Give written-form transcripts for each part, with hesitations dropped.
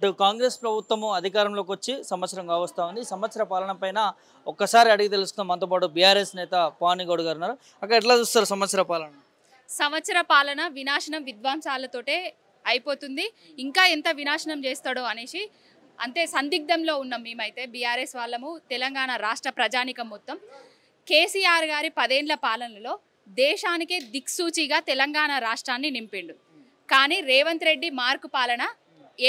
ఇటు కాంగ్రెస్ ప్రభుత్వము అధికారంలోకి వచ్చి సంవత్సరం కావస్తా ఉంది. సంవత్సర పాలన పైన ఒక్కసారి అడిగి తెలుసుకుందాం. మనతో పాటు బీఆర్ఎస్ నేత పవన్ గౌడ్ గారు ఉన్నారు. అక్కడ ఎట్లా చూస్తారు సంవత్సర పాలన? సంవత్సర పాలన వినాశనం విధ్వంసాలతోటే అయిపోతుంది. ఇంకా ఎంత వినాశనం చేస్తాడో అనేసి అంతే సందిగ్ధంలో ఉన్నాం మేమైతే బీఆర్ఎస్ వాళ్ళము. తెలంగాణ రాష్ట్ర ప్రజానికం మొత్తం కేసీఆర్ గారి 10 ఏళ్ల పాలనలో దేశానికే దిక్సూచిగా తెలంగాణ రాష్ట్రాన్ని నింపిండు. కానీ రేవంత్ రెడ్డి మార్కు పాలన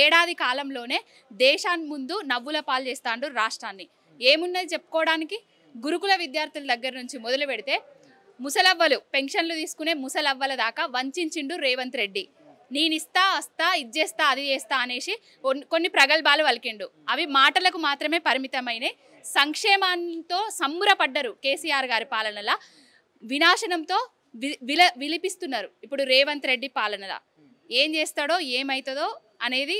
ఏడాది కాలంలోనే దేశాన్ని ముందు నవ్వుల పాలు చేస్తాడు రాష్ట్రాన్ని. ఏమున్నది చెప్పుకోవడానికి? గురుకుల విద్యార్థుల దగ్గర నుంచి మొదలు పెడితే ముసలవ్వలు పెన్షన్లు తీసుకునే ముసలవ్వల దాకా వంచిండు రేవంత్ రెడ్డి. నేనిస్తా వస్తా ఇచ్చేస్తా అది చేస్తా అనేసి కొన్ని ప్రగల్భాలు పలికిండు. అవి మాటలకు మాత్రమే పరిమితమైన సంక్షేమంతో సంబరపడ్డరు. కేసీఆర్ గారి పాలనలా వినాశనంతో విలిపిస్తున్నారు. ఇప్పుడు రేవంత్ రెడ్డి పాలనలా ఏం చేస్తాడో ఏమవుతుందో అనేది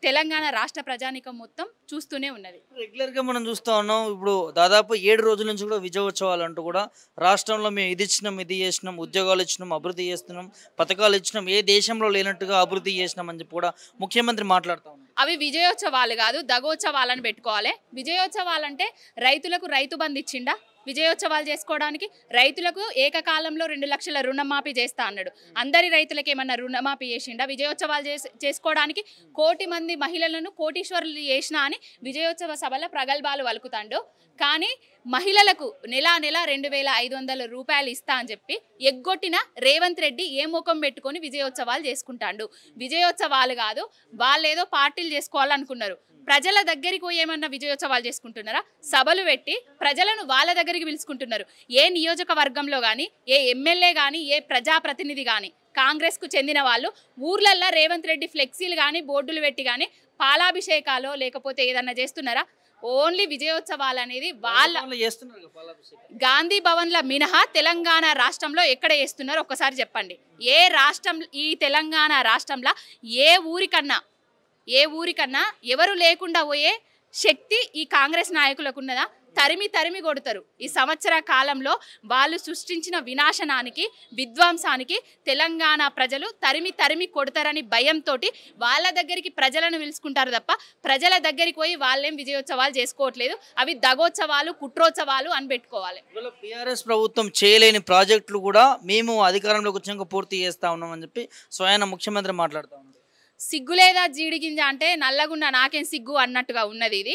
తెలంగాణ రాష్ట్ర ప్రజానికం మొత్తం చూస్తూనే ఉన్నది. రెగ్యులర్గా మనం చూస్తూ ఉన్నాం. ఇప్పుడు దాదాపు 7 రోజుల నుంచి కూడా విజయోత్సవాలు అంటూ కూడా రాష్ట్రంలో మేము ఇది ఇచ్చినాం, ఇది చేసినాం, ఉద్యోగాలు ఇచ్చినాం, అభివృద్ధి చేస్తున్నాం, పథకాలు ఇచ్చినాం, ఏ దేశంలో లేనట్టుగా అభివృద్ధి చేసినాం అని చెప్పి కూడా ముఖ్యమంత్రి మాట్లాడుతూ ఉన్నారు. అవి విజయోత్సవాలు కాదు, దగోత్సవాలను పెట్టుకోవాలి. విజయోత్సవాలంటే రైతులకు రైతు బంధు ఇచ్చిండా? విజయోత్సవాలు చేసుకోవడానికి రైతులకు ఏకకాలంలో 2 లక్షల రుణమాఫీ చేస్తా అన్నాడు. అందరి రైతులకు ఏమన్నా రుణమాఫీ చేసిండా? విజయోత్సవాలు చేసుకోవడానికి 1 కోటి మంది మహిళలను కోటీశ్వరులు చేసినా అని విజయోత్సవ సభలో ప్రగల్భాలు వలుకుతాడు. కానీ మహిళలకు నెల 2,500 రూపాయలు ఇస్తా అని చెప్పి ఎగ్గొట్టిన రేవంత్ రెడ్డి ఏ ముఖం పెట్టుకొని విజయోత్సవాలు చేసుకుంటాడు? విజయోత్సవాలు కాదు, వాళ్ళేదో పార్టీలు చేసుకోవాలనుకున్నారు. ప్రజల దగ్గరికి పోయి ఏమన్నా విజయోత్సవాలు చేసుకుంటున్నారా? సభలు పెట్టి ప్రజలను వాళ్ళ దగ్గరికి పిలుచుకుంటున్నారు. ఏ నియోజకవర్గంలో కానీ, ఏ ఎమ్మెల్యే కానీ, ఏ ప్రజాప్రతినిధి కానీ కాంగ్రెస్కు చెందిన వాళ్ళు ఊర్లల్లో రేవంత్ రెడ్డి ఫ్లెక్సీలు కానీ బోర్డులు పెట్టి కానీ పాలాభిషేకాలు లేకపోతే ఏదన్నా చేస్తున్నారా? ఓన్లీ విజయోత్సవాలు అనేది వాళ్ళ గాంధీ భవన్ల మినహా తెలంగాణ రాష్ట్రంలో ఎక్కడ చేస్తున్నారో ఒక్కసారి చెప్పండి. ఏ రాష్ట్రం, ఈ తెలంగాణ రాష్ట్రంలో ఏ ఊరికన్నా ఎవరు లేకుండా పోయే శక్తి ఈ కాంగ్రెస్ నాయకులకు ఉన్నదా? తరిమి కొడతారు. ఈ సంవత్సర కాలంలో వాళ్ళు సృష్టించిన వినాశనానికి, విధ్వంసానికి తెలంగాణ ప్రజలు తరిమి కొడతారని భయంతో వాళ్ళ దగ్గరికి ప్రజలను పిలుచుకుంటారు తప్ప ప్రజల దగ్గరికి పోయి వాళ్ళేం విజయోత్సవాలు చేసుకోవట్లేదు. అవి దగోత్సవాలు, కుట్రోత్సవాలు అని పెట్టుకోవాలి. బీఆర్ఎస్ ప్రభుత్వం చేయలేని ప్రాజెక్టులు కూడా మేము అధికారంలోకి వచ్చాక పూర్తి చేస్తా ఉన్నామని చెప్పి స్వయాన ముఖ్యమంత్రి మాట్లాడుతూ ఉన్నారు. సిగ్గులేదా జీడిగింజ అంటే నల్లగుండ నాకేం సిగ్గు అన్నట్టుగా ఉన్నది. ఇది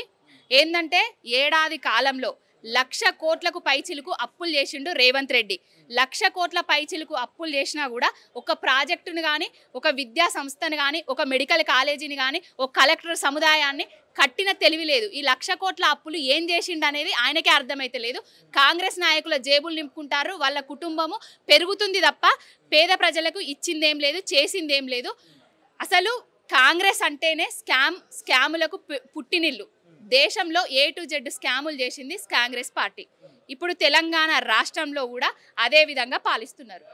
ఏంటంటే ఏడాది కాలంలో 1,00,000 కోట్లకు పైచిలుకు అప్పులు చేసిండు రేవంత్ రెడ్డి. 1,00,000 కోట్ల పైచిలుకు అప్పులు చేసినా కూడా ఒక ప్రాజెక్టును కానీ, ఒక విద్యా సంస్థను కానీ, ఒక మెడికల్ కాలేజీని కానీ, ఒక కలెక్టర్ సముదాయాన్ని కట్టిన తెలివి లేదు. ఈ 1,00,000 కోట్ల అప్పులు ఏం చేసిండు అనేది ఆయనకే అర్థమైతే లేదు. కాంగ్రెస్ నాయకుల జేబులు నింపుకుంటారు, వాళ్ళ కుటుంబము పెరుగుతుంది తప్ప పేద ప్రజలకు ఇచ్చిందేం లేదు, చేసిందేం లేదు. అసలు కాంగ్రెస్ అంటేనే స్కాములకు పుట్టినిల్లు. దేశంలో A to Z స్కాములు చేసింది కాంగ్రెస్ పార్టీ. ఇప్పుడు తెలంగాణ రాష్ట్రంలో కూడా అదే విధంగా పాలిస్తున్నారు.